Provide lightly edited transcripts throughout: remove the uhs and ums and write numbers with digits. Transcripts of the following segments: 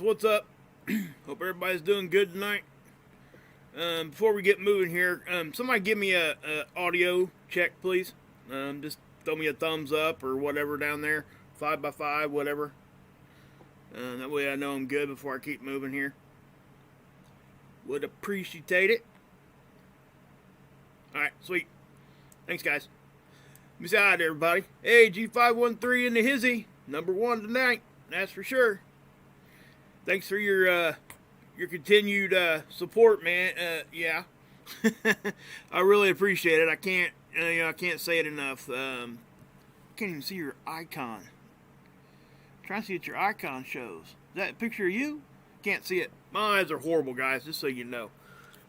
what's up? Hope everybody's doing good tonight. Before we get moving here, somebody give me a audio check, please. Just throw me a thumbs up or whatever down there, 5x5, whatever. That way I know I'm good before I keep moving here. Would appreciate it. Alright, sweet. Thanks, guys. Let me say hi to everybody. Hey, G513 in the hizzy. Number 1 tonight, that's for sure. Thanks for your continued support, man. Yeah. I really appreciate it. I can't say it enough. I can't even see your icon. I'm trying to see what your icon shows. Is that a picture of you? Can't see it. My eyes are horrible, guys, just so you know.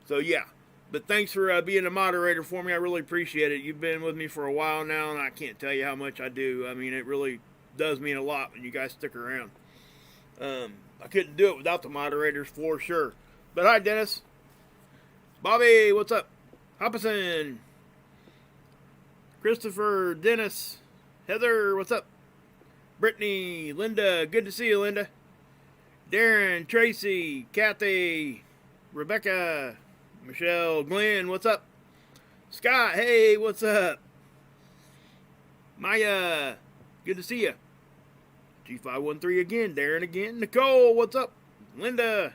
So, yeah. But thanks for being a moderator for me. I really appreciate it. You've been with me for a while now, and I can't tell you how much I do. I mean, it really does mean a lot when you guys stick around. I couldn't do it without the moderators for sure. But hi, Dennis. Bobby, what's up? Hopperson. Christopher, Dennis. Heather, what's up? Brittany, Linda, good to see you, Linda. Darren, Tracy, Kathy, Rebecca, Michelle, Glenn, what's up? Scott, hey, what's up? Maya, good to see you. G513 again, Darren again, Nicole, what's up? Linda,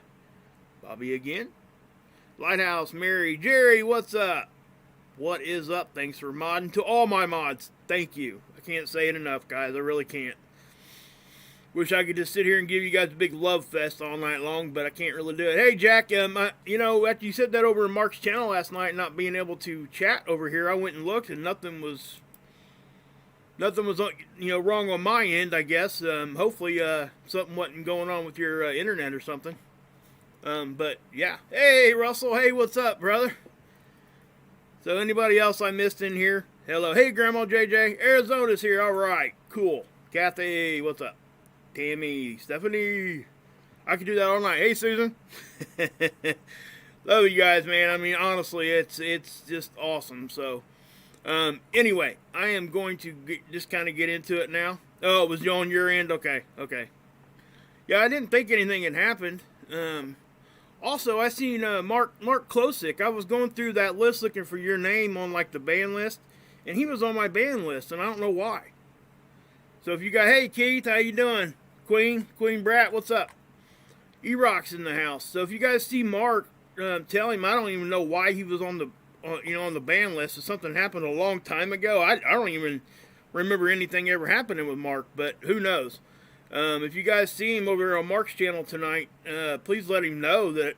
Bobby again. Lighthouse, Mary, Jerry, what's up? What is up? Thanks for modding. To all my mods, thank you. I can't say it enough, guys. I really can't. Wish I could just sit here and give you guys a big love fest all night long, but I can't really do it. Hey, Jack, you know, after you said that over in Mark's channel last night, not being able to chat over here, I went and looked, and nothing was, you know, wrong on my end, I guess. Hopefully, something wasn't going on with your internet or something. But, yeah. Hey, Russell. Hey, what's up, brother? So, anybody else I missed in here? Hello. Hey, Grandma JJ. Arizona's here. All right. Cool. Kathy, what's up? Tammy, Stephanie. I could do that all night. Hey, Susan. Love you guys, man. I mean, honestly, it's just awesome. So, anyway, I am going to just kind of get into it now. Oh, it was on your end? Okay. Yeah, I didn't think anything had happened. Also, I seen Mark Klosick. I was going through that list looking for your name on, like, the band list, and he was on my band list, and I don't know why. So if you got, hey, Keith, how you doing? Queen Brat, what's up? E-Rock's in the house. So if you guys see Mark, tell him I don't even know why he was on the, on the band list. If something happened a long time ago, I don't even remember anything ever happening with Mark, but who knows? If you guys see him over there on Mark's channel tonight, please let him know that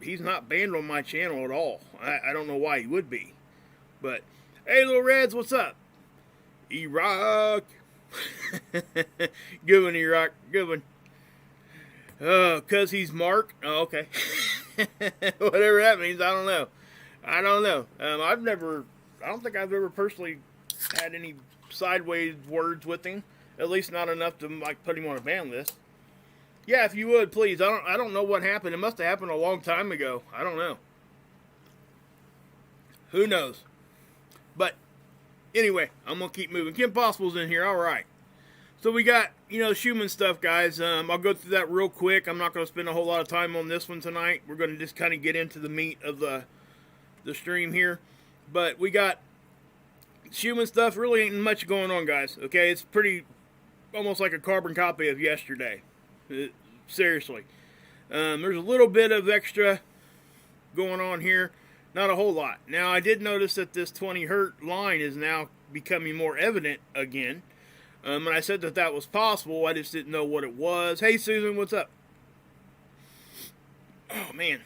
he's not banned on my channel at all. I don't know why he would be. But, hey, Little Reds, what's up? E-Rock. Good one, E-Rock. Good one. Oh, because he's Mark? Oh, okay. Whatever that means, I don't know. I don't think I've ever personally had any sideways words with him. At least not enough to, like, put him on a ban list. Yeah, if you would, please. I don't know what happened. It must have happened a long time ago. I don't know. Who knows? But, anyway, I'm going to keep moving. Kim Possible's in here. All right. So we got, Schumann stuff, guys. I'll go through that real quick. I'm not going to spend a whole lot of time on this one tonight. We're going to just kind of get into the meat of the stream here. But we got Schumann stuff. Really ain't much going on, guys. Okay, it's pretty, almost like a carbon copy of yesterday. Seriously. There's a little bit of extra going on here. Not a whole lot. Now, I did notice that this 20 hertz line is now becoming more evident again. And I said that was possible. I just didn't know what it was. Hey, Susan, what's up? Oh, man.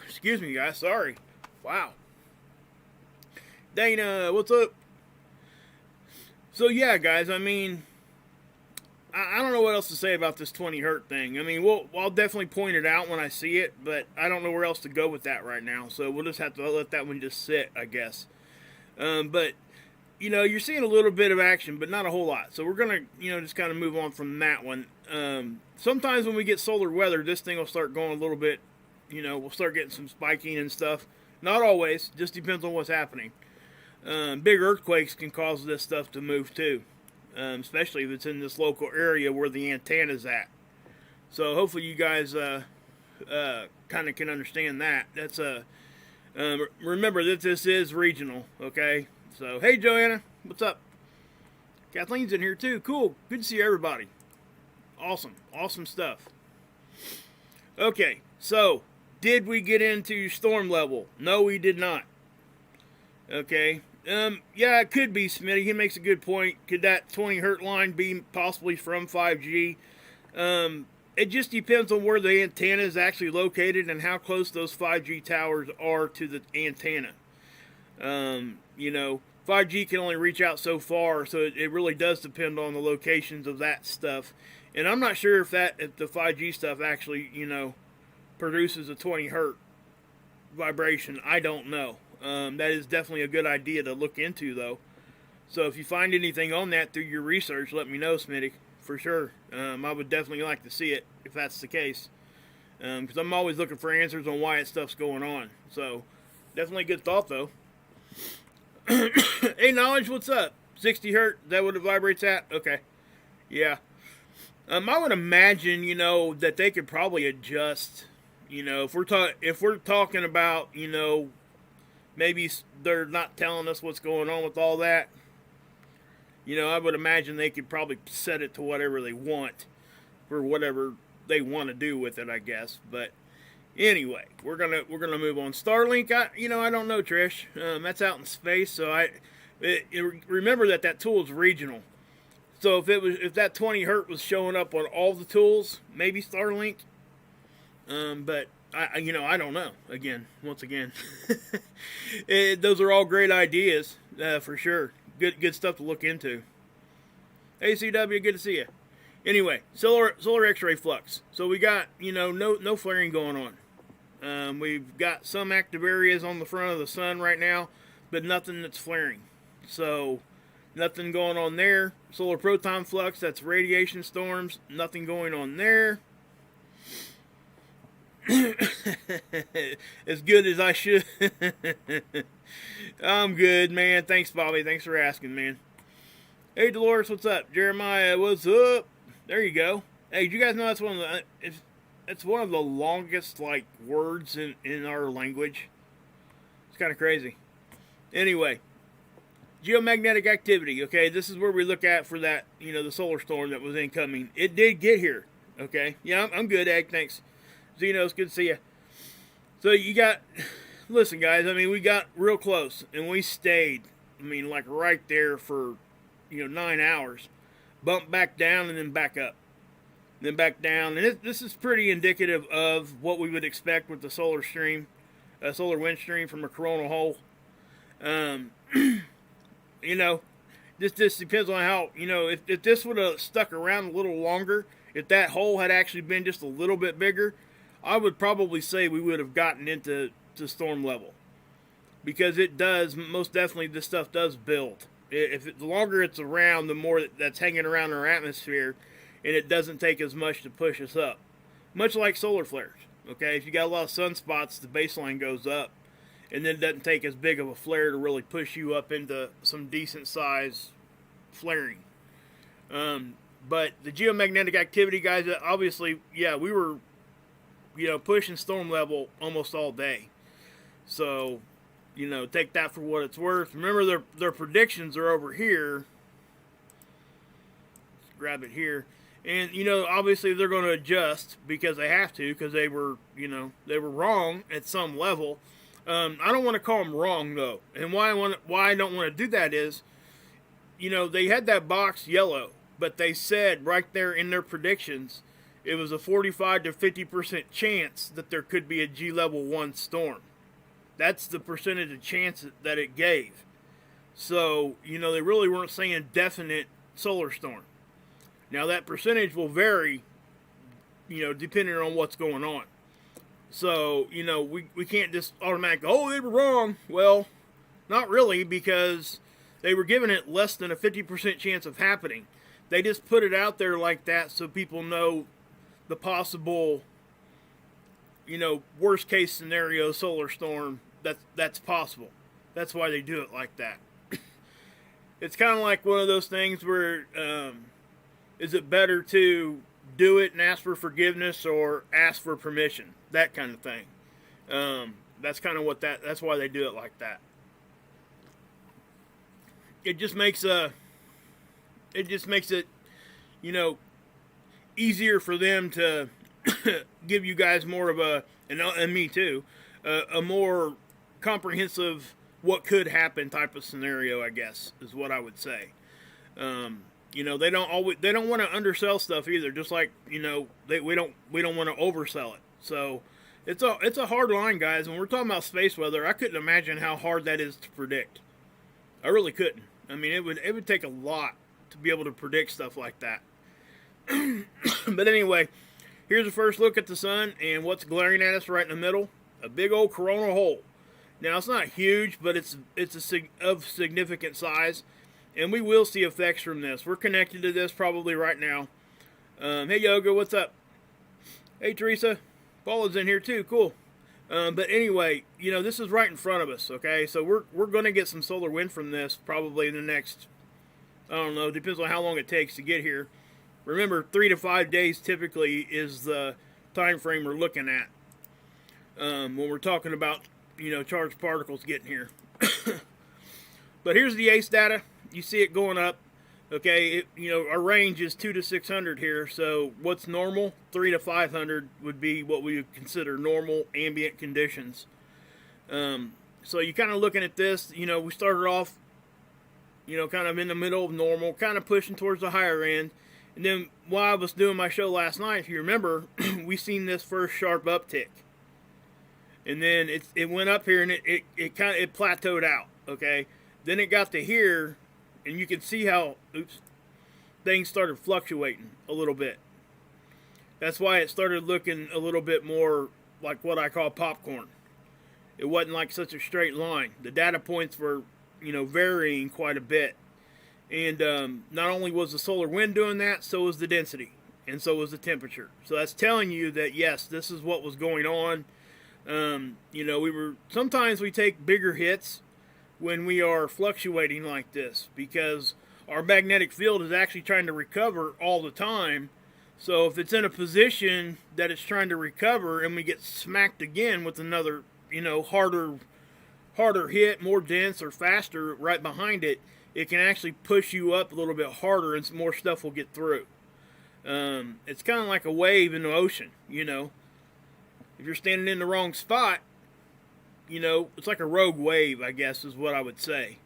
Excuse me, guys. Sorry. Wow. Dana, what's up? So, yeah, guys, I mean, I don't know what else to say about this 20 hertz thing. I mean, I'll definitely point it out when I see it, but I don't know where else to go with that right now. So we'll just have to let that one just sit, I guess. But, you're seeing a little bit of action, but not a whole lot. So we're going to, just kind of move on from that one. Sometimes when we get solar weather, this thing will start going a little bit, we'll start getting some spiking and stuff. Not always, just depends on what's happening. Big earthquakes can cause this stuff to move too. Especially if it's in this local area where the antenna's at. So hopefully you guys kind of can understand that. That's remember that this is regional, okay? So hey Joanna, what's up? Kathleen's in here too. Cool. Good to see everybody. Awesome stuff. Okay, so did we get into storm level? No, we did not. Okay. Yeah, it could be, Smitty. He makes a good point. Could that 20 hertz line be possibly from 5G? It just depends on where the antenna is actually located and how close those 5G towers are to the antenna. You know, 5G can only reach out so far, so it really does depend on the locations of that stuff. And I'm not sure if the 5G stuff actually, you know, produces a 20 hertz vibration. I don't know. That is definitely a good idea to look into, though. So if you find anything on that through your research, let me know, Smitty, for sure. I would definitely like to see it if that's the case, because I'm always looking for answers on why that stuff's going on. So definitely a good thought, though. Hey, Knowledge, what's up? 60 hertz, is that what it vibrates at? Okay. Yeah. I would imagine, you know, that they could probably adjust, you know, if we're talking about, you know, maybe they're not telling us what's going on with all that. You know, I would imagine they could probably set it to whatever they want for whatever they want to do with it, I guess. But anyway, we're gonna move on. Starlink, I don't know, Trish. That's out in space, so remember that tool is regional. So if that 20 hertz was showing up on all the tools, maybe Starlink. But I don't know. Once again, those are all great ideas for sure. Good stuff to look into. ACW, good to see you. Anyway, solar X-ray flux. So we got no flaring going on. We've got some active areas on the front of the sun right now, but nothing that's flaring. So nothing going on there. Solar proton flux, that's radiation storms. Nothing going on there. As good as I should. I'm good, man. Thanks, Bobby. Thanks for asking, man. Hey, Dolores, what's up? Jeremiah, what's up? There you go. Hey, do you guys know it's one of the longest words in our language? It's kind of crazy. Anyway, geomagnetic activity. Okay, this is where we look at for that. The solar storm that was incoming. It did get here. Okay, yeah, I'm good, Egg. Thanks. Zenos, good to see you. So listen guys, we got real close and we stayed, right there for, 9 hours. Bumped back down and then back up. Then back down. And this is pretty indicative of what we would expect with the solar wind stream from a coronal hole. This depends on how, if this would have stuck around a little longer, if that hole had actually been just a little bit bigger, I would probably say we would have gotten into storm level, because it does, most definitely, this stuff does build. The longer it's around, the more that's hanging around our atmosphere, and it doesn't take as much to push us up. Much like solar flares, okay? If you got a lot of sunspots, the baseline goes up, and then it doesn't take as big of a flare to really push you up into some decent size flaring. But the geomagnetic activity, guys, obviously, yeah, we were pushing storm level almost all day. So, take that for what it's worth. Remember, their predictions are over here. Let's grab it here. And, obviously they're going to adjust because they have to, because they were wrong at some level. I don't want to call them wrong, though. And why I don't want to do that is, they had that box yellow, but they said right there in their predictions, it was a 45 to 50% chance that there could be a G level 1 storm. That's the percentage of chance that it gave. So, they really weren't saying definite solar storm. Now, that percentage will vary, depending on what's going on. So, we can't just automatically, they were wrong. Well, not really, because they were giving it less than a 50% chance of happening. They just put it out there like that so people know the possible, worst case scenario solar storm that's possible. That's why they do it like that. It's kind of like one of those things where, is it better to do it and ask for forgiveness or ask for permission, that kind of thing. That's kind of that's why they do it like that. It just makes it, easier for them to give you guys more of and me too, a more comprehensive what could happen type of scenario, I guess, is what I would say. They don't want to undersell stuff either, just like, we don't want to oversell it. So it's a hard line, guys. When we're talking about space weather, I couldn't imagine how hard that is to predict. I really couldn't. I mean, it would take a lot to be able to predict stuff like that. But anyway, here's a first look at the sun and what's glaring at us right in the middle. A big old coronal hole. Now, it's not huge, but it's of significant size. And we will see effects from this. We're connected to this probably right now. Hey, Yoga, what's up? Hey, Teresa. Paula's in here too. Cool. But anyway, this is right in front of us, okay? So we're going to get some solar wind from this probably in the next, I don't know, depends on how long it takes to get here. Remember, 3 to 5 days typically is the time frame we're looking at when we're talking about, charged particles getting here. But here's the ACE data. You see it going up. Okay, our range is 2 to 600 here, so what's normal? 3 to 500 would be what we would consider normal ambient conditions. So you're kind of looking at this, we started off, kind of in the middle of normal, kind of pushing towards the higher end. And then while I was doing my show last night, if you remember, we seen this first sharp uptick. And then it went up here and it plateaued out, okay? Then it got to here, and you can see how, things started fluctuating a little bit. That's why it started looking a little bit more like what I call popcorn. It wasn't like such a straight line. The data points were, varying quite a bit. And not only was the solar wind doing that, so was the density, and so was the temperature. So that's telling you that, yes, this is what was going on. Sometimes we take bigger hits when we are fluctuating like this, because our magnetic field is actually trying to recover all the time. So if it's in a position that it's trying to recover and we get smacked again with another, harder hit, more dense or faster right behind it, it can actually push you up a little bit harder and some more stuff will get through. It's kind of like a wave in the ocean, If you're standing in the wrong spot, it's like a rogue wave, I guess is what I would say.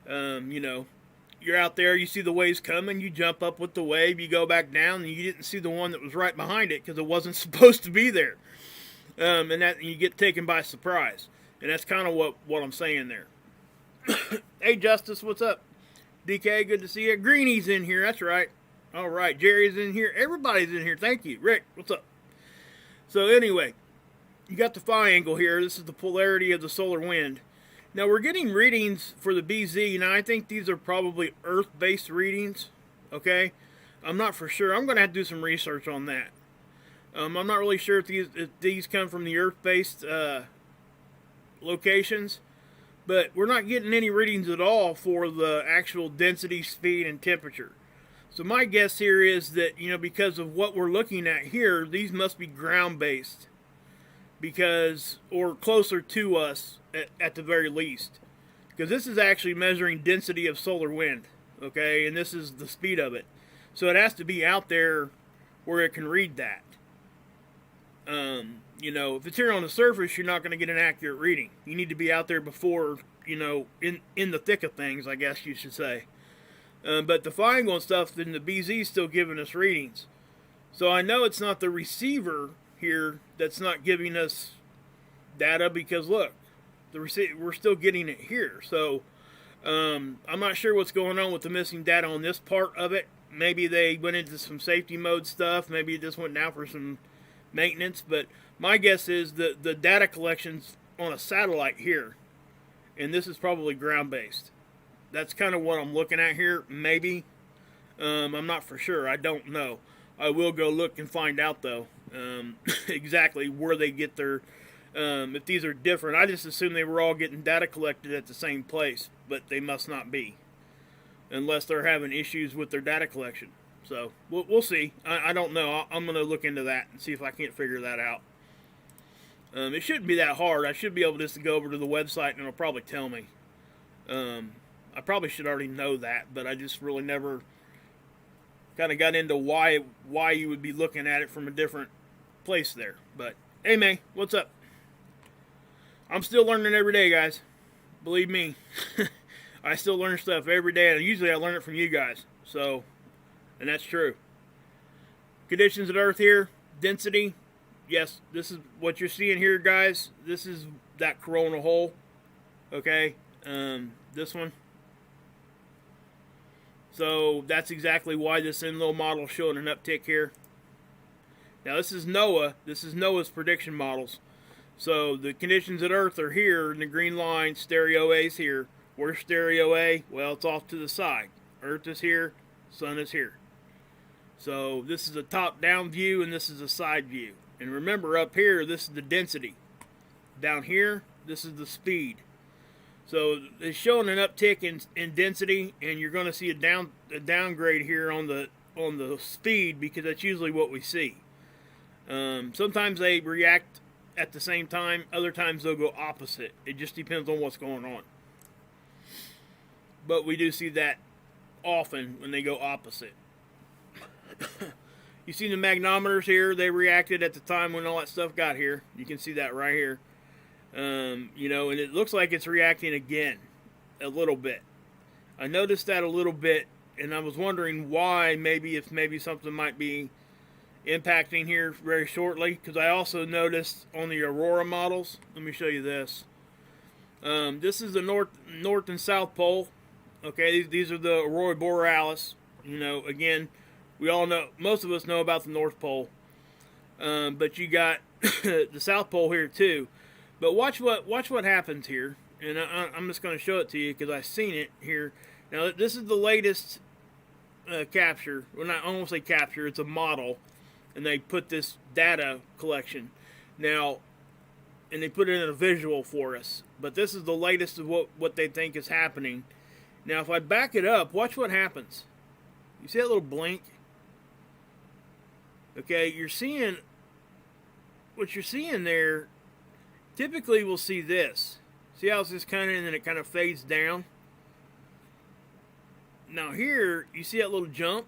You're out there, you see the waves coming, you jump up with the wave, you go back down, and you didn't see the one that was right behind it because it wasn't supposed to be there. And you get taken by surprise. And that's kind of what I'm saying there. Hey, Justice, what's up? DK, good to see you. Greenie's in here, that's right. All right, Jerry's in here. Everybody's in here. Thank you. Rick, what's up? So anyway, you got the phi angle here. This is the polarity of the solar wind. Now, we're getting readings for the BZ. Now, I think these are probably Earth-based readings, okay? I'm not for sure. I'm going to have to do some research on that. I'm not really sure if these come from the Earth-based locations, but we're not getting any readings at all for the actual density, speed, and temperature. So my guess here is that, because of what we're looking at here, these must be ground-based, or closer to us at the very least. Because this is actually measuring density of solar wind, okay? And this is the speed of it. So it has to be out there where it can read that. If it's here on the surface, you're not going to get an accurate reading. You need to be out there before, in the thick of things, I guess you should say. But the phi angle and stuff, then the BZ is still giving us readings. So I know it's not the receiver here that's not giving us data, because look, we're still getting it here. So I'm not sure what's going on with the missing data on this part of it. Maybe they went into some safety mode stuff. Maybe it just went down for some maintenance. But my guess is that the data collection's on a satellite here, and this is probably ground-based. That's kind of what I'm looking at here, maybe. I'm not for sure. I don't know. I will go look and find out, though, exactly where they get their... if these are different. I just assume they were all getting data collected at the same place, but they must not be. Unless they're having issues with their data collection. So we'll see. I don't know. I'm going to look into that and see if I can't figure that out. It shouldn't be that hard. I should be able just to go over to the website and it'll probably tell me. I probably should already know that, but I just really never kind of got into why you would be looking at it from a different place there. But hey, May, what's up? I'm still learning every day, guys. Believe me. I still learn stuff every day, and usually I learn it from you guys. So, and that's true. Conditions of Earth here, density. Yes, this is what you're seeing here, guys. This is that coronal hole. Okay, this one. So that's exactly why this Enlil model is showing an uptick here. Now this is NOAA. This is NOAA's prediction models. So the conditions at Earth are here in the green line. Stereo A is here. Where's stereo A? Well, it's off to the side. Earth is here. Sun is here. So this is a top-down view and this is a side view. And remember, up here, this is the density. Down here, this is the speed. So it's showing an uptick in density, and you're going to see a downgrade here on the speed, because that's usually what we see. Sometimes they react at the same time. Other times they'll go opposite. It just depends on what's going on. But we do see that often when they go opposite. You see the magnometers here, they reacted at the time when all that stuff got here. You can see that right here. You know, and it looks like it's reacting again a little bit. I noticed that a little bit, and I was wondering why, if maybe something might be impacting here very shortly, because I also noticed on the Aurora models, let me show you this. This is the north and south pole. Okay, these are the Aurora Borealis. You know, again, we all know, most of us know about the North Pole, but you got the South Pole here too. But watch what happens here, and I'm just going to show it to you because I've seen it here. Now this is the latest capture. Well, I won't say capture. It's a model, and they put this data collection now, and they put it in a visual for us. But this is the latest of what they think is happening. Now, if I back it up, watch what happens. You see that little blink? Okay, what you're seeing there, typically we'll see this. See how it's just kind of, and then it kind of fades down? Now here, you see that little jump?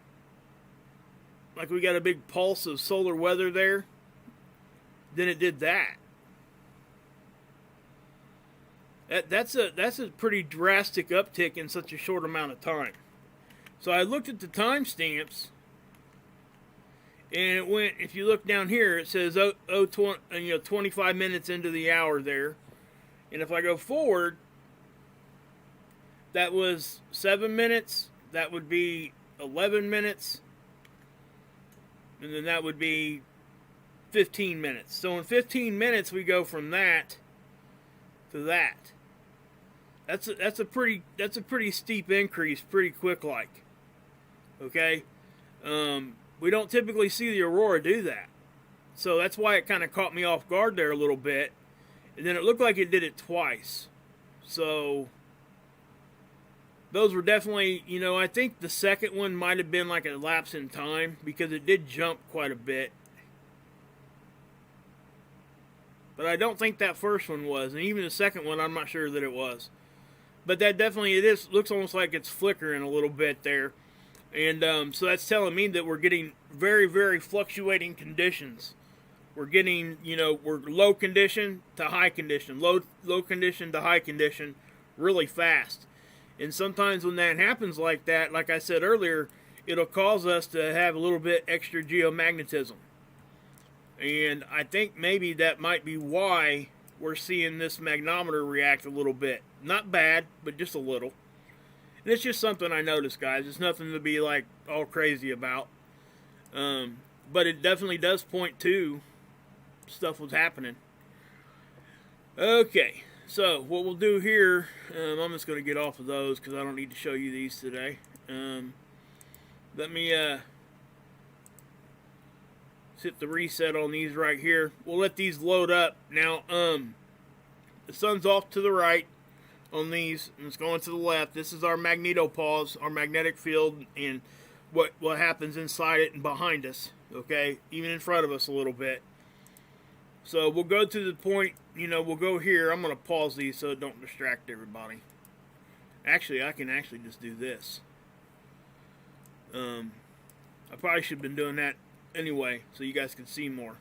Like we got a big pulse of solar weather there? Then it did that. That's a pretty drastic uptick in such a short amount of time. So I looked at the timestamps, and it went, if you look down here, it says 25 minutes into the hour there. And if I go forward, that was 7 minutes, that would be 11 minutes, and then that would be 15 minutes. So in 15 minutes we go from that to that. That's a pretty steep increase, pretty quick like. Okay? We don't typically see the Aurora do that. So that's why it kind of caught me off guard there a little bit. And then it looked like it did it twice. So those were definitely, you know, I think the second one might have been like a lapse in time because it did jump quite a bit. But I don't think that first one was. And even the second one, I'm not sure that it was. But that definitely, looks almost like it's flickering a little bit there. And so that's telling me that we're getting very, very fluctuating conditions. We're getting, you know, we're low condition to high condition, low condition to high condition really fast. And sometimes when that happens like that, like I said earlier, it'll cause us to have a little bit extra geomagnetism. And I think maybe that might be why we're seeing this magnometer react a little bit. Not bad, but just a little. And it's just something I noticed, guys. It's nothing to be like all crazy about. But it definitely does point to stuff was happening. Okay, so what we'll do here, I'm just going to get off of those because I don't need to show you these today. Let me hit the reset on these right here. We'll let these load up. Now, the sun's off to the right on these, and it's going to the left. This is our magnetopause, our magnetic field, and what happens inside it and behind us, okay, even in front of us a little bit. So we'll go to the point, we'll go here. I'm going to pause these so it don't distract everybody. Actually, I can actually just do this. I probably should have been doing that anyway, so you guys can see more.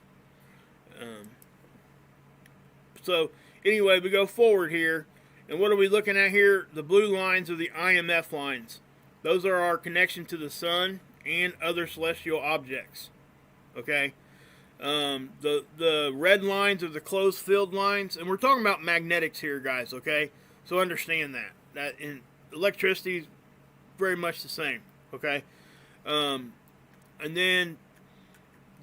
So anyway, we go forward here, and what are we looking at here? The blue lines are the IMF lines. Those are our connection to the sun and other celestial objects. Okay. The red lines are the closed field lines, and we're talking about magnetics here, guys. Okay, so understand that in electricity is very much the same. Okay, and then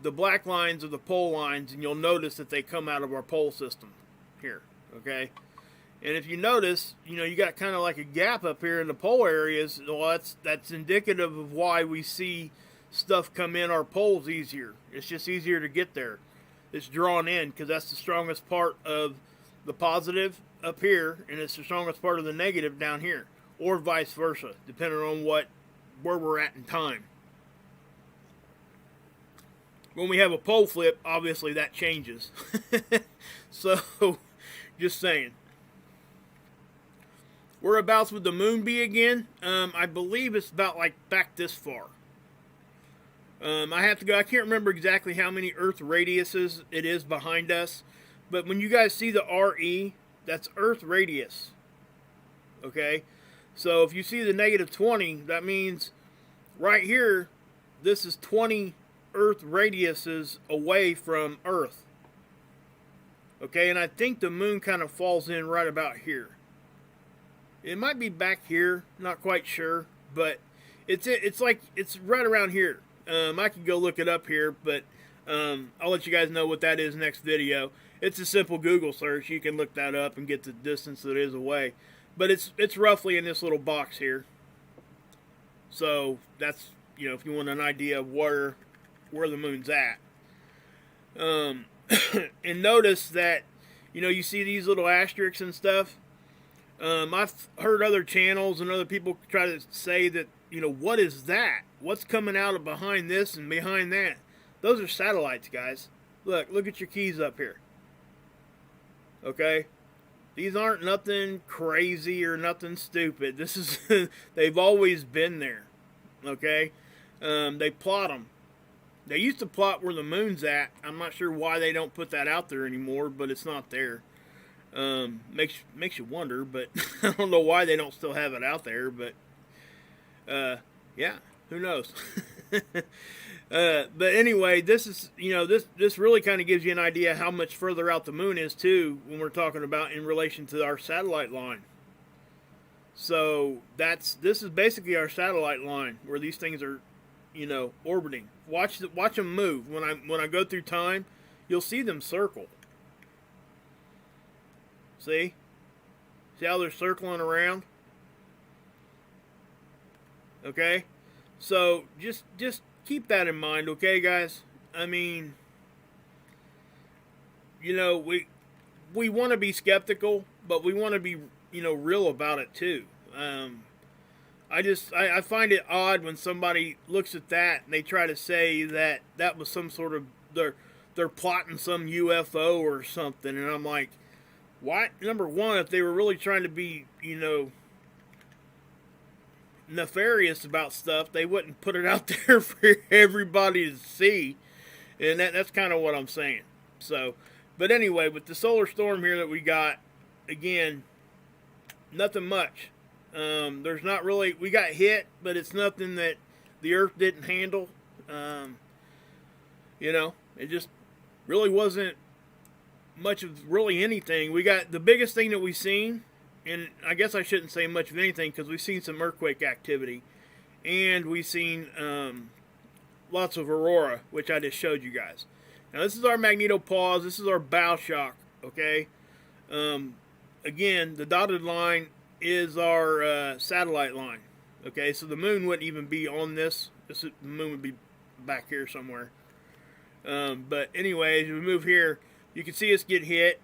the black lines are the pole lines, and you'll notice that they come out of our pole system here. Okay, and if you notice, you got kind of like a gap up here in the pole areas. Well, that's indicative of why we see stuff come in our poles easier. It's just easier to get there. It's drawn in because that's the strongest part of the positive up here, and it's the strongest part of the negative down here, or vice versa, depending on where we're at in time. When we have a pole flip, obviously that changes. So, just saying. Whereabouts would the moon be again? I believe it's about like back this far. I have to go. I can't remember exactly how many Earth radiuses it is behind us, but when you guys see the RE, that's Earth radius. Okay, so if you see the -20, that means right here, this is 20 Earth radiuses away from Earth. Okay, and I think the moon kind of falls in right about here. It might be back here, not quite sure, but it's right around here. I can go look it up here, but I'll let you guys know what that is next video. It's a simple Google search. You can look that up and get the distance that it is away. But it's roughly in this little box here. So that's, if you want an idea of where the moon's at. And notice that, you see these little asterisks and stuff. I've heard other channels and other people try to say that, what is that? What's coming out of behind this and behind that? Those are satellites, guys. Look at your keys up here. Okay? These aren't nothing crazy or nothing stupid. This is, they've always been there. Okay? They plot them. They used to plot where the moon's at. I'm not sure why they don't put that out there anymore, but it's not there. Makes you wonder, but I don't know why they don't still have it out there, but yeah, who knows? But anyway, this is, this really kind of gives you an idea how much further out the moon is too, when we're talking about in relation to our satellite line. So this is basically our satellite line where these things are, orbiting. Watch them move. When I go through time, you'll see them circle. See how they're circling around? Okay? So, just keep that in mind, okay, guys? I mean, we want to be skeptical, but we want to be, real about it, too. I find it odd when somebody looks at that and they try to say that was some sort of, they're plotting some UFO or something, and I'm like, why? Number one, if they were really trying to be, nefarious about stuff, they wouldn't put it out there for everybody to see. And that's kind of what I'm saying. So, but anyway, with the solar storm here that we got, again, nothing much. There's not really, we got hit, but it's nothing that the Earth didn't handle. It just really wasn't much of really anything. We got the biggest thing that we've seen, and I guess I shouldn't say much of anything because we've seen some earthquake activity, and we've seen lots of aurora, which I just showed you guys. Now this is our magneto pause. This is our bow shock. Okay. Again, the dotted line is our satellite line. Okay, so the moon wouldn't even be on this. The moon would be back here somewhere. But anyway, as we move here, you can see us get hit.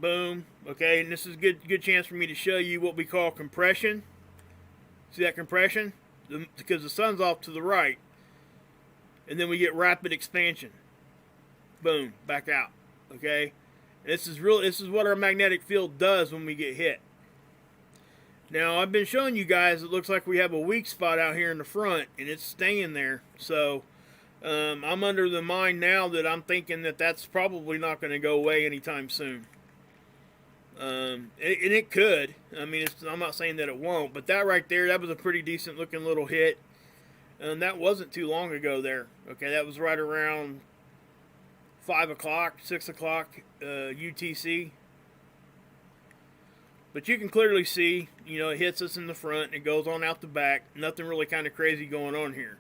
Boom. Okay, and this is a good chance for me to show you what we call compression. See that compression? because the sun's off to the right, and then we get rapid expansion. Boom, back out. Okay, this is what our magnetic field does when we get hit. Now, I've been showing you guys, it looks like we have a weak spot out here in the front, and it's staying there. So, I'm under the mind now that I'm thinking that that's probably not going to go away anytime soon. And it could. I mean, I'm not saying that it won't, but that right there, that was a pretty decent looking little hit. And that wasn't too long ago there. Okay, that was right around 5 o'clock, 6 o'clock UTC. But you can clearly see, you know, it hits us in the front and it goes on out the back. Nothing really kind of crazy going on here.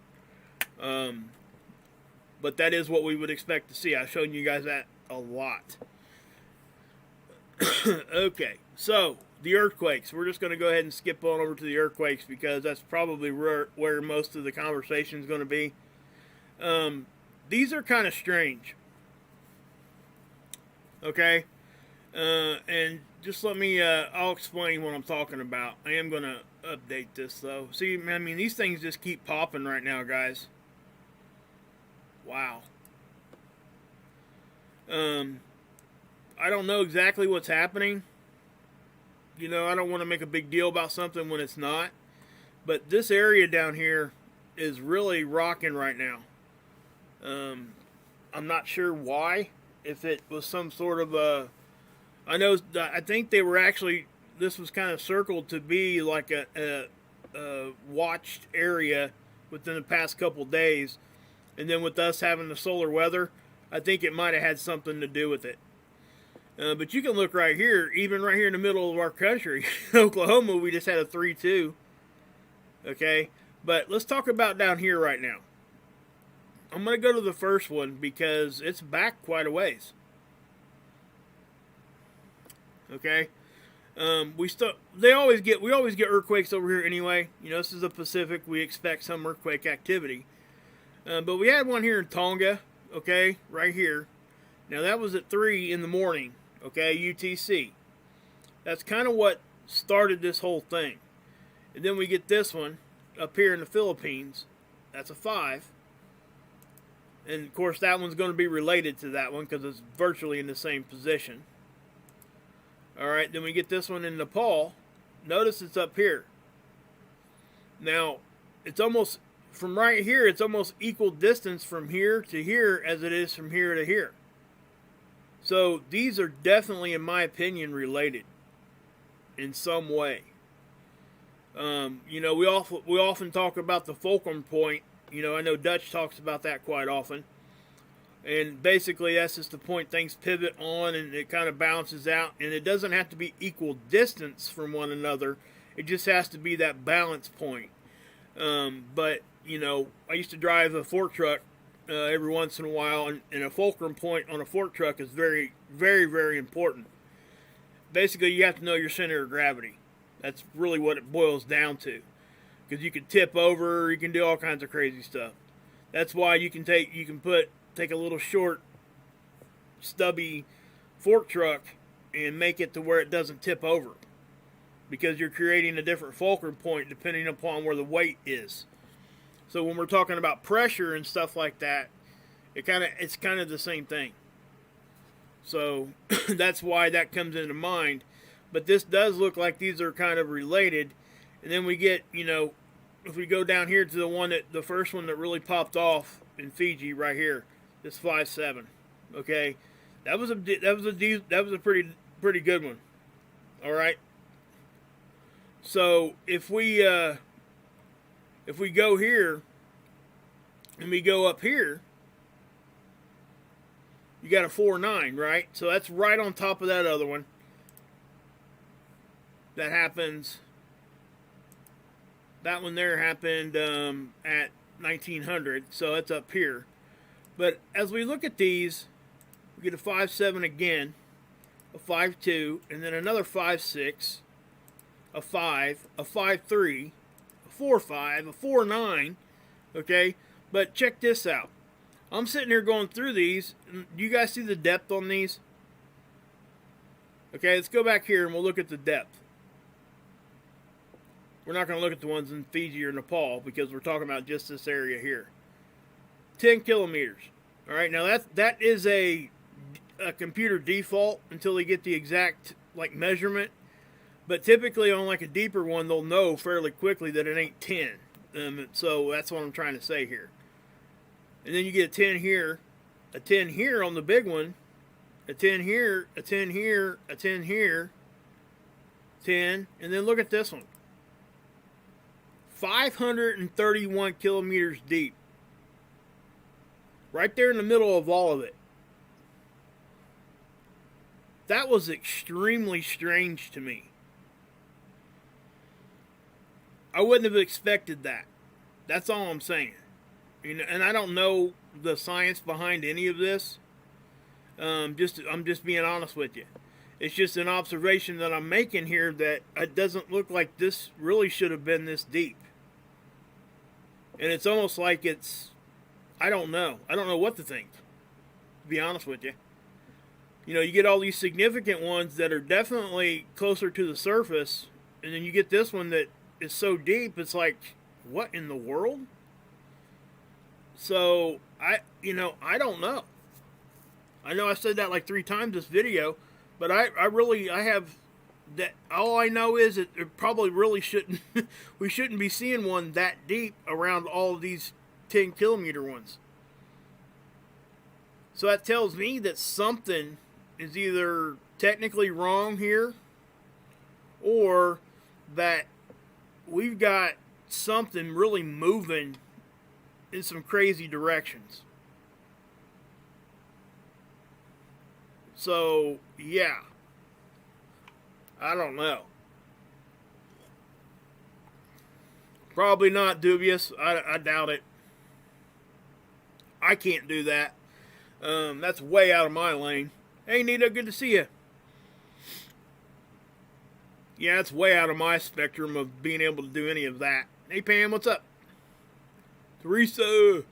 But that is what we would expect to see. I've shown you guys that a lot. Okay, so the earthquakes. We're just going to go ahead and skip on over to the earthquakes because that's probably where most of the conversation is going to be. These are kind of strange. Okay? And just let me, I'll explain what I'm talking about. I am going to update this, though. See, I mean, these things just keep popping right now, guys. Wow. I don't know exactly what's happening. You know, I don't want to make a big deal about something when it's not. But this area down here is really rocking right now. I'm not sure why. If it was some sort of a... I think they were actually... This was kind of circled to be like a watched area within the past couple days. And then with us having the solar weather, I think it might have had something to do with it. But you can look right here, even right here in the middle of our country, Oklahoma, we just had a 3-2. Okay, but let's talk about down here right now. I'm going to go to the first one because it's back quite a ways. Okay, we always get earthquakes over here anyway. You know, this is the Pacific. We expect some earthquake activity. But we had one here in Tonga. Okay, right here. Now that was at 3 in the morning. Okay, UTC. That's kind of what started this whole thing. And then we get this one up here in the Philippines. That's a 5. And of course that one's going to be related to that one because it's virtually in the same position. Alright, then we get this one in Nepal. Notice it's up here. Now, it's almost, from right here, it's almost equal distance from here to here as it is from here to here. So these are definitely, in my opinion, related in some way. You know, we often talk about the fulcrum point. You know, I know Dutch talks about that quite often. And basically, that's just the point things pivot on and it kind of balances out. And it doesn't have to be equal distance from one another. It just has to be that balance point. But, you know, I used to drive a fork truck every once in a while. And a fulcrum point on a fork truck is very, very, very important. Basically, you have to know your center of gravity. That's really what it boils down to. Because you can tip over, you can do all kinds of crazy stuff. That's why you can take a little short, stubby fork truck and make it to where it doesn't tip over. Because you're creating a different fulcrum point depending upon where the weight is. So when we're talking about pressure and stuff like that, it's kind of the same thing. So that's why that comes into mind. But this does look like these are kind of related. And then we get, you know, if we go down here to the first one that really popped off in Fiji right here, this 5-7. Okay, that was a pretty good one. All right. So if we go here and we go up here, you got a 4-9, right? So that's right on top of that other one. That happens. That one there happened at 1900, so it's up here. But as we look at these, we get a 5-7 again, a 5-2, and then another 5-6, a 5, a 5-3, a 4-5, a 4-9. Okay, but check this out. I'm sitting here going through these. Do you guys see the depth on these? Okay, let's go back here and we'll look at the depth. We're not going to look at the ones in Fiji or Nepal because we're talking about just this area here. 10 kilometers. All right, now that is a computer default until they get the exact like measurement. But typically on like a deeper one, they'll know fairly quickly that it ain't 10. So that's what I'm trying to say here. And then you get a 10 here, a 10 here on the big one, a 10 here, a 10 here, a 10 here, 10, and then look at this one. 531 kilometers deep. Right there in the middle of all of it. That was extremely strange to me. I wouldn't have expected that. That's all I'm saying. And I don't know the science behind any of this. I'm just being honest with you. It's just an observation that I'm making here that it doesn't look like this really should have been this deep. And it's almost like it's, I don't know what to think, to be honest with you. You know, you get all these significant ones that are definitely closer to the surface, and then you get this one that is so deep, it's like, what in the world? So, I don't know. I know I said that like 3 times this video, but I have that. All I know is that it probably really shouldn't, we shouldn't be seeing one that deep around all of these 10 kilometer ones. So that tells me that something is either technically wrong here, or that we've got something really moving in some crazy directions. So, yeah. I don't know. Probably not dubious. I doubt it. I can't do that. That's way out of my lane. Hey, Nita, good to see you. Yeah, it's way out of my spectrum of being able to do any of that. Hey, Pam, what's up? Teresa.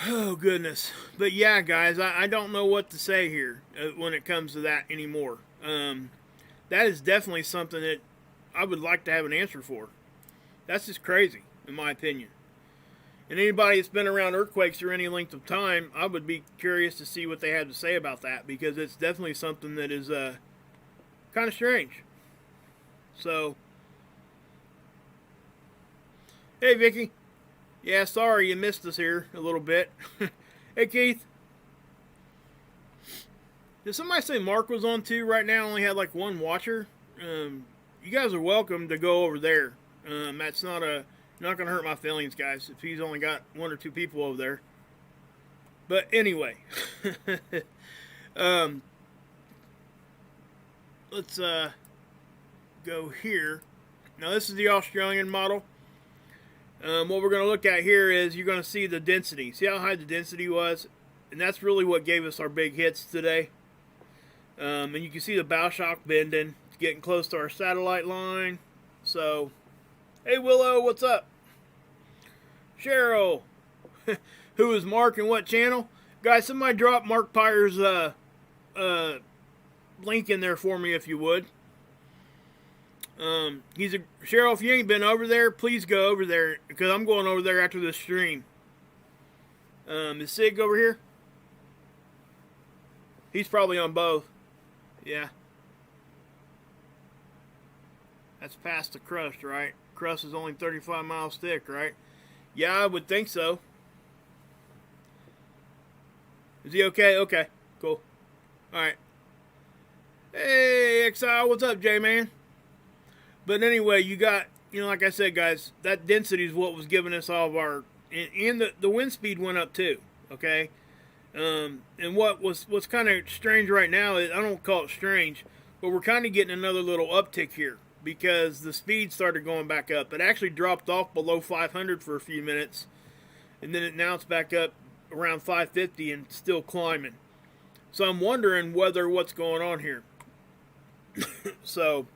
Oh, goodness. But yeah, guys, I don't know what to say here when it comes to that anymore. That is definitely something that I would like to have an answer for. That's just crazy, in my opinion. And anybody that's been around earthquakes for any length of time, I would be curious to see what they have to say about that, because it's definitely something that is kind of strange. So, hey, Vicky. Yeah, sorry you missed us here a little bit. Hey, Keith. Did somebody say Mark was on too right now? Only had like 1 watcher. You guys are welcome to go over there. That's not going to hurt my feelings, guys, if he's only got 1 or 2 people over there. But anyway. Let's go here. Now, this is the Australian model. What we're going to look at here is you're going to see the density. See how high the density was? And that's really what gave us our big hits today. And you can see the bow shock bending. It's getting close to our satellite line. So, hey, Willow, what's up? Cheryl. Who is Mark and what channel? Guys, somebody drop Mark Pyre's link in there for me if you would. Cheryl, if you ain't been over there, please go over there, because I'm going over there after this stream. Is Sig over here? He's probably on both. Yeah. That's past the crust, right? Crust is only 35 miles thick, right? Yeah, I would think so. Is he okay? Okay, cool. Alright. Hey, Exile, what's up, J-Man? But anyway, you got, like I said, guys, that density is what was giving us all of our, and the wind speed went up too, okay? And what's kind of strange right now is, I don't call it strange, but we're kind of getting another little uptick here, because the speed started going back up. It actually dropped off below 500 for a few minutes, and then now it's back up around 550 and still climbing. So I'm wondering what's going on here. So,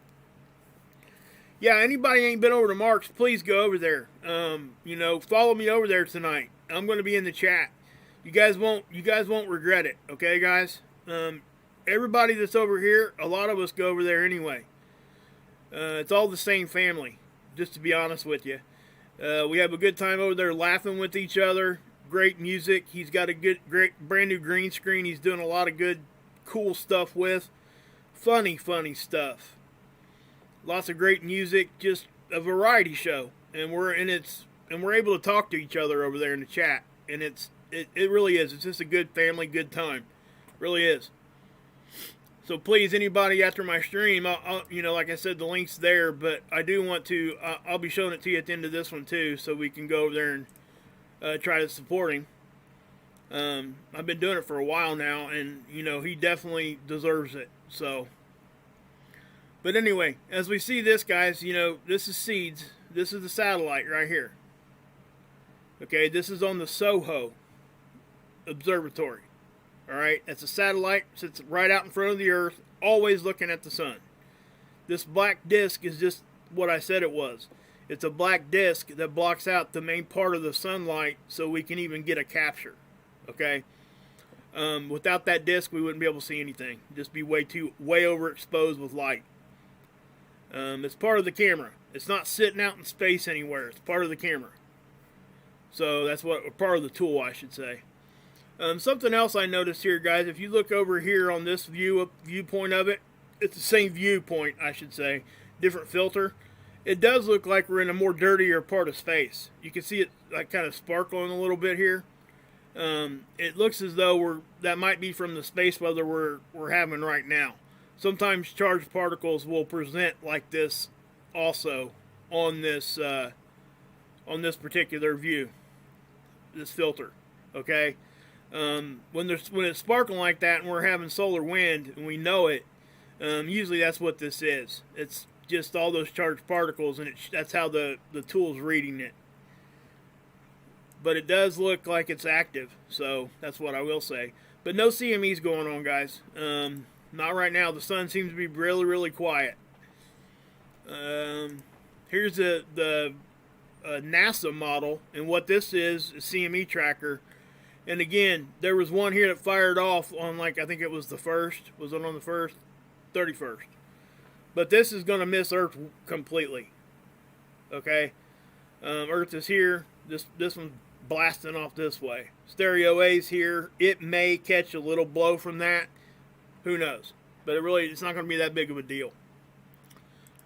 yeah, anybody ain't been over to Mark's, please go over there. Follow me over there tonight. I'm going to be in the chat. You guys won't regret it, okay, guys? Everybody that's over here, a lot of us go over there anyway. It's all the same family, just to be honest with you. We have a good time over there laughing with each other. Great music. He's got a great brand new green screen he's doing a lot of good, cool stuff with. Funny stuff. Lots of great music, just a variety show. And we're able to talk to each other over there in the chat. And it really is. It's just a good family, good time. It really is. So please, anybody after my stream, I'll like I said, the link's there, but I do want to, I'll be showing it to you at the end of this one too, so we can go over there and try to support him. I've been doing it for a while now, and, he definitely deserves it, so. But anyway, as we see this, guys, this is seeds. This is the satellite right here. Okay, this is on the Soho Observatory. Alright, that's a satellite, sits right out in front of the Earth, always looking at the sun. This black disk is just what I said it was. It's a black disk that blocks out the main part of the sunlight so we can even get a capture. Okay? Without that disk, we wouldn't be able to see anything. Just be way overexposed with light. It's part of the camera. It's not sitting out in space anywhere. It's part of the camera. So that's part of the tool, I should say. Something else I noticed here, guys, if you look over here on this viewpoint of it, it's the same viewpoint, I should say, different filter. It does look like we're in a more dirtier part of space. You can see it like kind of sparkling a little bit here. It looks as though that might be from the space weather we're having right now. Sometimes charged particles will present like this also on this particular view, this filter. Okay. When it's sparkling like that and we're having solar wind and we know it, usually that's what this is. It's just all those charged particles, and that's how the tool's reading it. But it does look like it's active, so that's what I will say. But no CMEs going on, guys. Not right now. The sun seems to be really, really quiet. Here's the NASA model, and what this is a CME tracker. And again, there was one here that fired off on, I think it was the 1st. Was it on the 1st? 31st. But this is going to miss Earth completely. Okay? Earth is here. This one's blasting off this way. Stereo A's here. It may catch a little blow from that. Who knows? But it's not going to be that big of a deal.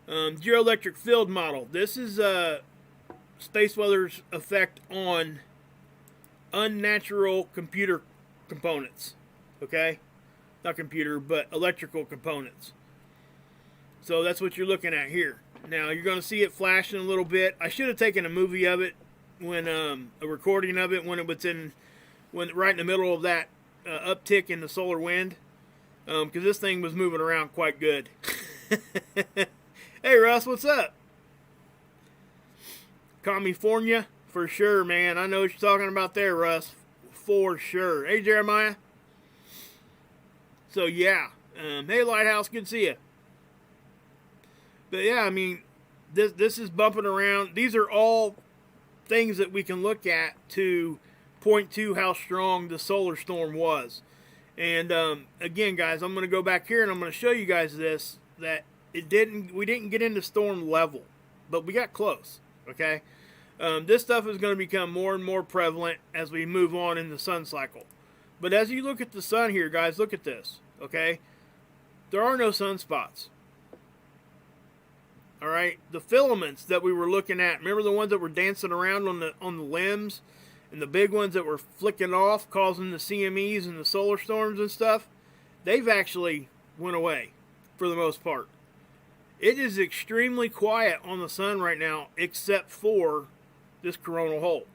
Geoelectric field model. This is space weather's effect on unnatural computer components. Okay? Not computer, but electrical components. So that's what you're looking at here. Now you're going to see it flashing a little bit. I should have taken a movie of it, when a recording of it when it was right in the middle of that uptick in the solar wind, because this thing was moving around quite good. Hey Russ, what's up? California? For sure, man. I know what you're talking about there, Russ. For sure. Hey, Jeremiah. So, yeah. Hey, Lighthouse. Good to see you. But, yeah, I mean, this is bumping around. These are all things that we can look at to point to how strong the solar storm was. And, again, guys, I'm going to go back here and I'm going to show you guys this, that we didn't get into storm level, but we got close, okay? This stuff is going to become more and more prevalent as we move on in the sun cycle. But as you look at the sun here, guys, look at this, okay? There are no sunspots. All right? The filaments that we were looking at, remember the ones that were dancing around on the limbs, and the big ones that were flicking off, causing the CMEs and the solar storms and stuff? They've actually went away for the most part. It is extremely quiet on the sun right now, except for this coronal hole.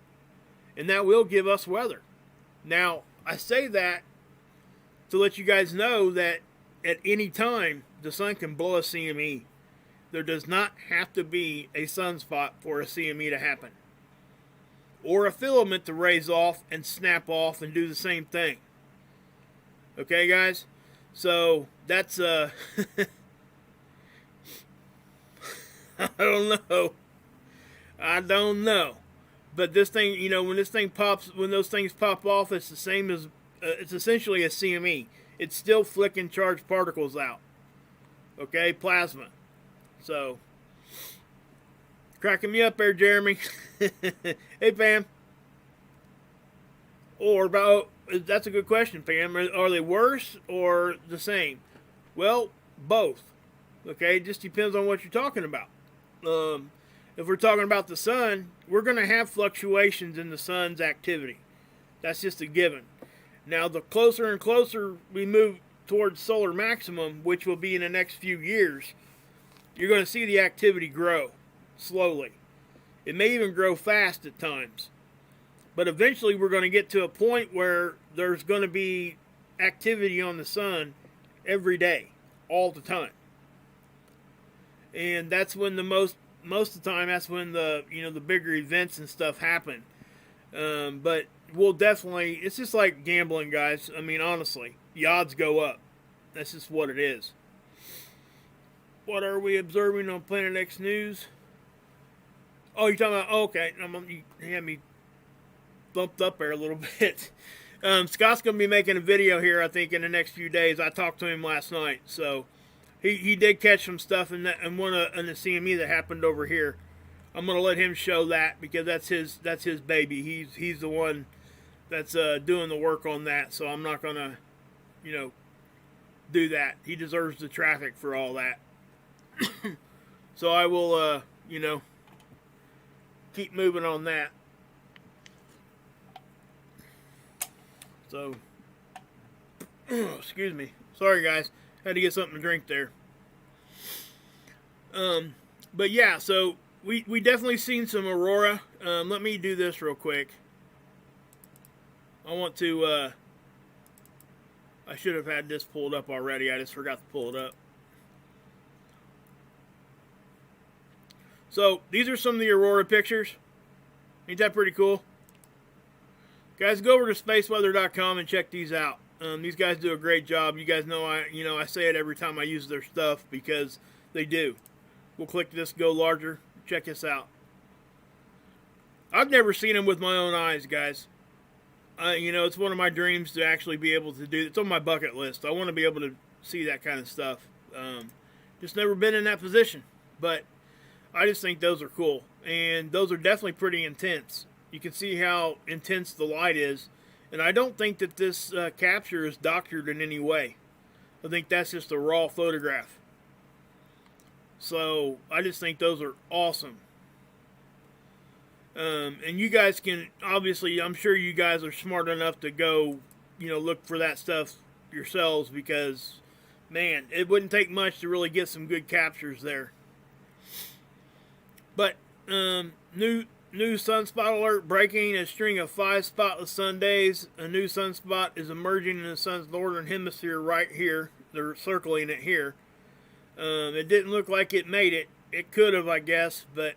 And that will give us weather. Now, I say that to let you guys know that at any time, the sun can blow a CME. There does not have to be a sunspot for a CME to happen. Or a filament to raise off and snap off and do the same thing. Okay, guys? So, that's, I don't know. But this thing, when those things pop off, it's the same as, it's essentially a CME. It's still flicking charged particles out. Okay, plasma. So, cracking me up there, Jeremy. Hey, fam. Or about, that's a good question, fam. Are they worse or the same? Well, both. Okay, it just depends on what you're talking about. If we're talking about the sun, we're going to have fluctuations in the sun's activity. That's just a given. Now, the closer and closer we move towards solar maximum, which will be in the next few years, you're going to see the activity grow slowly. It may even grow fast at times. But eventually we're going to get to a point where there's going to be activity on the sun every day, all the time. And that's when the most of the time, that's when the bigger events and stuff happen. But we'll definitely, it's just like gambling, guys. I mean, honestly, the odds go up. That's just what it is. What are we observing on Planet X News? Oh, you're talking about, okay, you had me bumped up there a little bit. Scott's going to be making a video here, I think, in the next few days. I talked to him last night, so he did catch some stuff in the CME that happened over here. I'm going to let him show that because that's his baby. He's the one that's doing the work on that, so I'm not going to, do that. He deserves the traffic for all that. So I will, keep moving on that. So, excuse me. Sorry, guys. Had to get something to drink there. But yeah, so we definitely seen some Aurora. Let me do this real quick. I want to, I should have had this pulled up already. I just forgot to pull it up. So, these are some of the Aurora pictures. Ain't that pretty cool? Guys, go over to spaceweather.com and check these out. These guys do a great job. You guys know I say it every time I use their stuff because they do. We'll click this, go larger. Check this out. I've never seen them with my own eyes, guys. It's one of my dreams to actually be able to do. It's on my bucket list. I want to be able to see that kind of stuff. Just never been in that position, but I just think those are cool, and those are definitely pretty intense. You can see how intense the light is, and I don't think that this capture is doctored in any way. I think that's just a raw photograph. So I just think those are awesome. And you guys can, obviously, I'm sure you guys are smart enough to go, look for that stuff yourselves because, man, it wouldn't take much to really get some good captures there. But, new sunspot alert breaking a string of 5 spotless sun days. A new sunspot is emerging in the sun's northern hemisphere right here. They're circling it here. It didn't look like it made it. It could have, I guess, but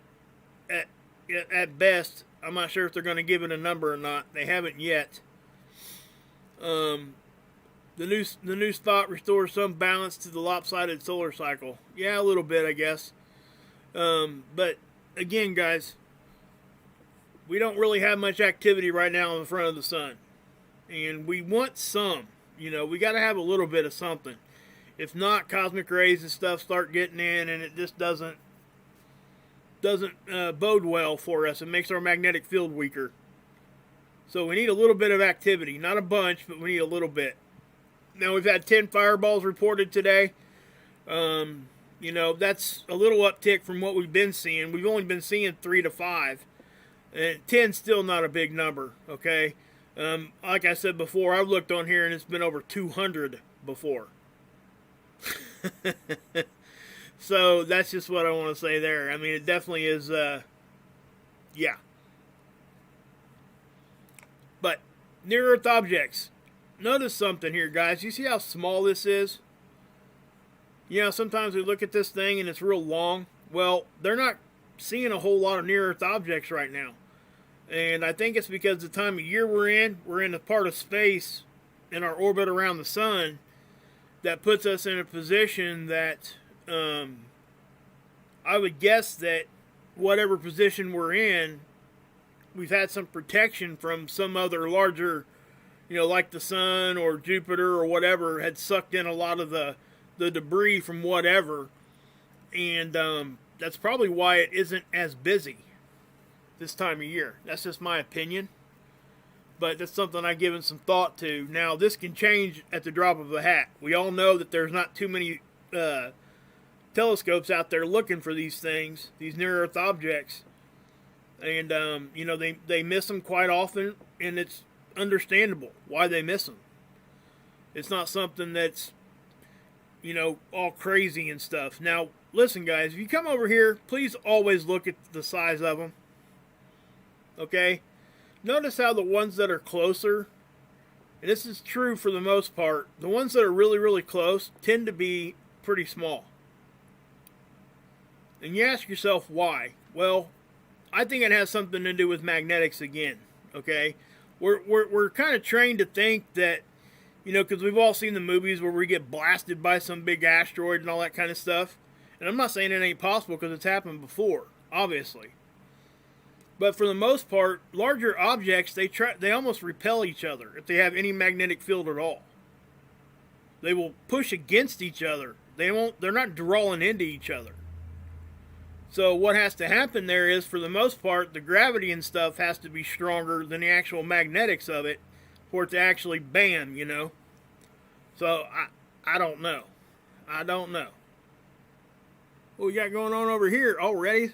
at best, I'm not sure if they're going to give it a number or not. They haven't yet. The new spot restores some balance to the lopsided solar cycle. Yeah, a little bit, I guess. But again, guys, we don't really have much activity right now in the front of the sun, and we want some. We got to have a little bit of something. If not, cosmic rays and stuff start getting in, and it just doesn't bode well for us. It makes our magnetic field weaker. So we need a little bit of activity. Not a bunch, but we need a little bit. Now, we've had 10 fireballs reported today. That's a little uptick from what we've been seeing. We've only been seeing 3 to 5. And 10's still not a big number, okay? Like I said before, I've looked on here and it's been over 200 before. So that's just what I want to say there. I mean, it definitely is, yeah. But near-Earth objects. Notice something here, guys. You see how small this is? Sometimes we look at this thing and it's real long. Well, they're not seeing a whole lot of near-Earth objects right now. And I think it's because the time of year we're in a part of space in our orbit around the sun that puts us in a position that I would guess that whatever position we're in, we've had some protection from some other larger, like the sun or Jupiter or whatever, had sucked in a lot of the debris from whatever. And that's probably why it isn't as busy this time of year. That's just my opinion. But that's something I've given some thought to. Now, this can change at the drop of a hat. We all know that there's not too many telescopes out there looking for these things, these near-Earth objects. And, you know, they miss them quite often, and it's understandable why they miss them. It's not something that's, you know, all crazy and stuff. Now, listen, guys, if you come over here, please always look at the size of them. Okay? Notice how the ones that are closer, and this is true for the most part, the ones that are really, really close tend to be pretty small. And you ask yourself why. Well, I think it has something to do with magnetics again. Okay? We're kind of trained to think that, you know, because we've all seen the movies where we get blasted by some big asteroid and all that kind of stuff. And I'm not saying it ain't possible because it's happened before, obviously. But for the most part, larger objects, they almost repel each other if they have any magnetic field at all. They will push against each other. They're not drawing into each other. So what has to happen there is, for the most part, the gravity and stuff has to be stronger than the actual magnetics of it for it to actually bam, you know. So I don't know. I don't know. What we got going on over here already?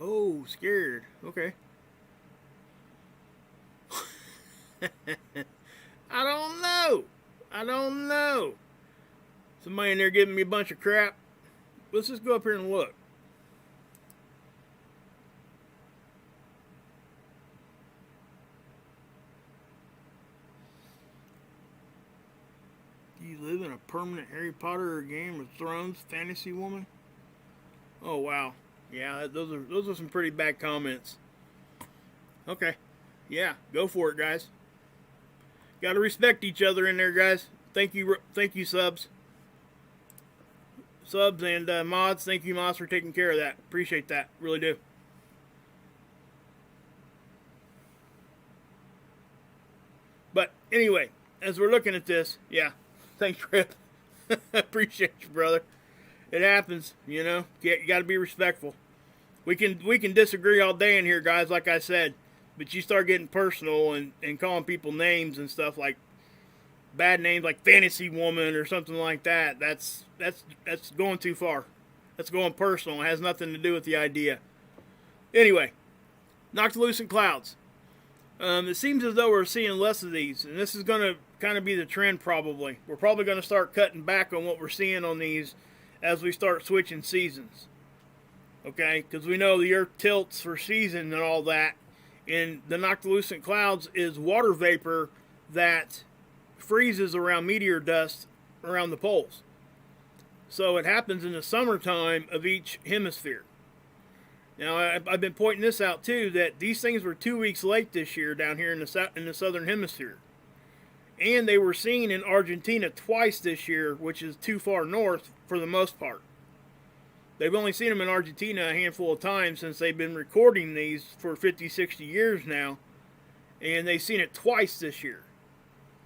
Oh, scared. Okay. I don't know. I don't know. Somebody in there giving me a bunch of crap. Let's just go up here and look. Do you live in a permanent Harry Potter or Game of Thrones fantasy woman? Oh, wow. Yeah, those are some pretty bad comments. Okay. Yeah, go for it, guys. Got to respect each other in there, guys. Thank you, subs. Subs and mods. Thank you, mods, for taking care of that. Appreciate that. Really do. But anyway, as we're looking at this, yeah. Thanks, Rip. Appreciate you, brother. It happens, you know. You got to be respectful. We can disagree all day in here, guys, like I said. But you start getting personal and calling people names and stuff, like bad names like Fantasy Woman or something like that. That's going too far. That's going personal. It has nothing to do with the idea. Anyway, noctilucent clouds. It seems as though we're seeing less of these, and this is going to kind of be the trend probably. We're probably going to start cutting back on what we're seeing on these as we start switching seasons. Okay, because we know the Earth tilts for season and all that, and the noctilucent clouds is water vapor that freezes around meteor dust around the poles. So it happens in the summertime of each hemisphere. Now, I've been pointing this out too, that these things were 2 weeks late this year down here in the southern hemisphere. And they were seen in Argentina twice this year, which is too far north for the most part. They've only seen them in Argentina a handful of times since they've been recording these for 50, 60 years now. And they've seen it twice this year.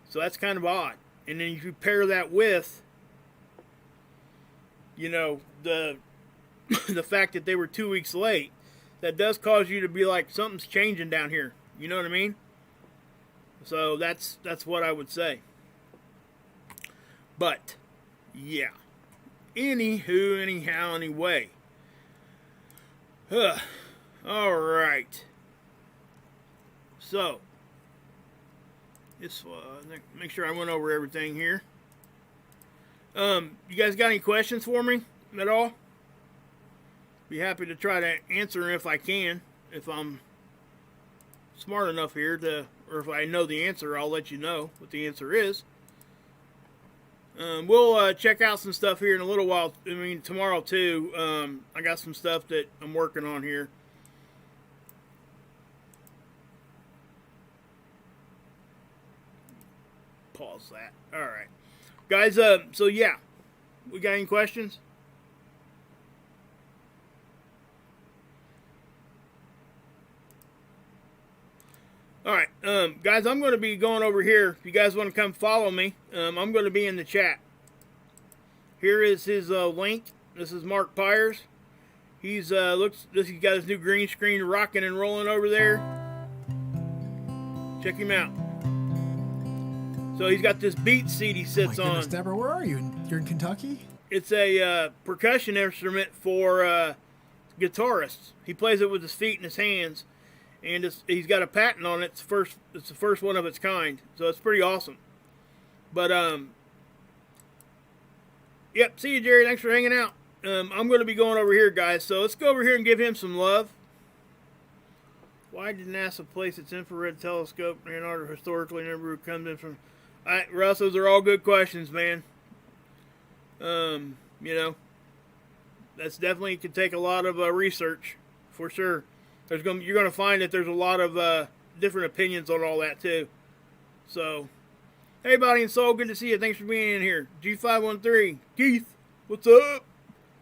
So that's kind of odd. And then if you pair that with, you know, the fact that they were 2 weeks late, that does cause you to be like, something's changing down here. You know what I mean? So that's what I would say. But, yeah. Anywho, anyhow, anyway. Alright. So, make sure I went over everything here. You guys got any questions for me at all? Be happy to try to answer if I can. If I'm smart enough here to, or if I know the answer, I'll let you know what the answer is. We'll check out some stuff here in a little while. I mean, tomorrow too. I got some stuff that I'm working on here. Pause that. All right, guys. So yeah, we got any questions? All right, guys, I'm going to be going over here. If you guys want to come follow me, I'm going to be in the chat. Here is his link. This is Mark Pyers. He's he's got his new green screen rocking and rolling over there. Check him out. So he's got this beat seat he sits oh my goodness, on. Deborah, where are you? You're in Kentucky? It's a percussion instrument for guitarists. He plays it with his feet and his hands, and he's got a patent on it. It's the first one of its kind, so it's pretty awesome. But yep. See you, Jerry. Thanks for hanging out. I'm going to be going over here, guys. So let's go over here and give him some love. Why did NASA place its infrared telescope in Antarctica historically? Never comes in from. All right, Russ, those are all good questions, man. You know, that's definitely could take a lot of research for sure. You're going to find that there's a lot of different opinions on all that too. So, hey, body and soul, good to see you. Thanks for being in here. G513, Keith, what's up?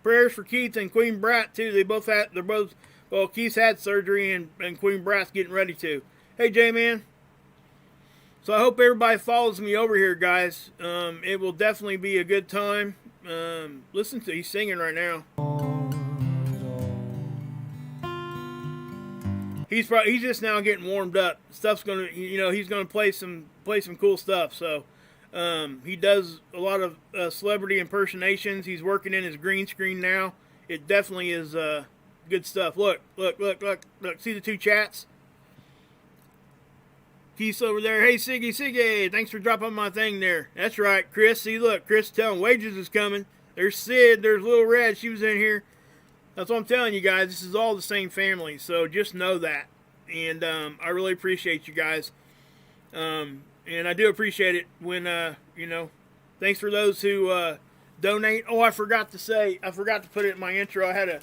Prayers for Keith and Queen Brat too. Well, Keith's had surgery and Queen Brat's getting ready to. Hey, J-Man. So I hope everybody follows me over here, guys. It will definitely be a good time. Listen to, he's singing right now. He's just now getting warmed up. Stuff's gonna, he's gonna play some cool stuff. So he does a lot of celebrity impersonations. He's working in his green screen now. It definitely is good stuff. Look. See the two chats? Keith's over there. Hey, Siggy, thanks for dropping my thing there. That's right, Chris. See, look, Chris telling Wages is coming. There's Sid. There's Little Red. She was in here. That's what I'm telling you guys. This is all the same family, so just know that. And I really appreciate you guys. And I do appreciate it when, thanks for those who donate. Oh, I forgot to put it in my intro. I had a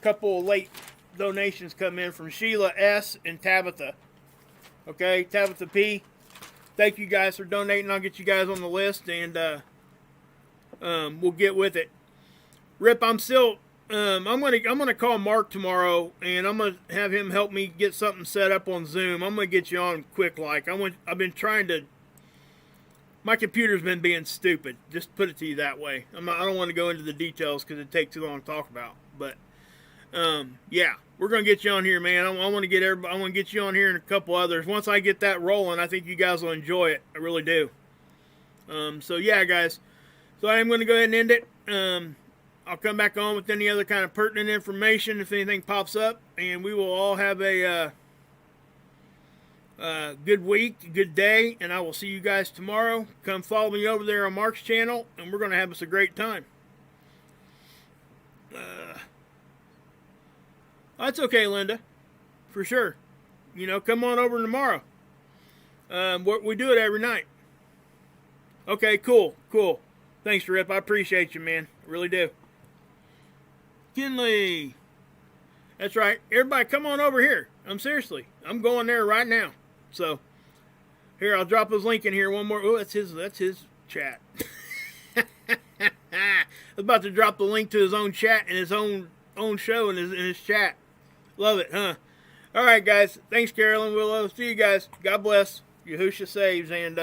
couple of late donations come in from Sheila S. and Tabitha. Okay, Tabitha P. Thank you guys for donating. I'll get you guys on the list, and we'll get with it. Rip, I'm gonna call Mark tomorrow, and I'm gonna have him help me get something set up on Zoom. I'm gonna get you on quick. I've been trying to. My computer's been being stupid. Just put it to you that way. I don't want to go into the details because it'd take too long to talk about. But yeah, we're gonna get you on here, man. I want to get everybody. I want to get you on here and a couple others. Once I get that rolling, I think you guys will enjoy it. I really do. So yeah, guys. So I am going to go ahead and end it. I'll come back on with any other kind of pertinent information if anything pops up, and we will all have a good week, good day, and I will see you guys tomorrow. Come follow me over there on Mark's channel, and we're going to have us a great time. That's okay, Linda, for sure. Come on over tomorrow. We do it every night. Okay, cool. Thanks, Rip. I appreciate you, man. I really do. Kinley. That's right. Everybody come on over here. I'm going there right now. So, here, I'll drop his link in here one more. Oh, that's his chat. I was about to drop the link to his own chat and his own show in his chat. Love it, huh? All right, guys. Thanks, Carolyn. We'll see you guys. God bless. Yahushua saves, and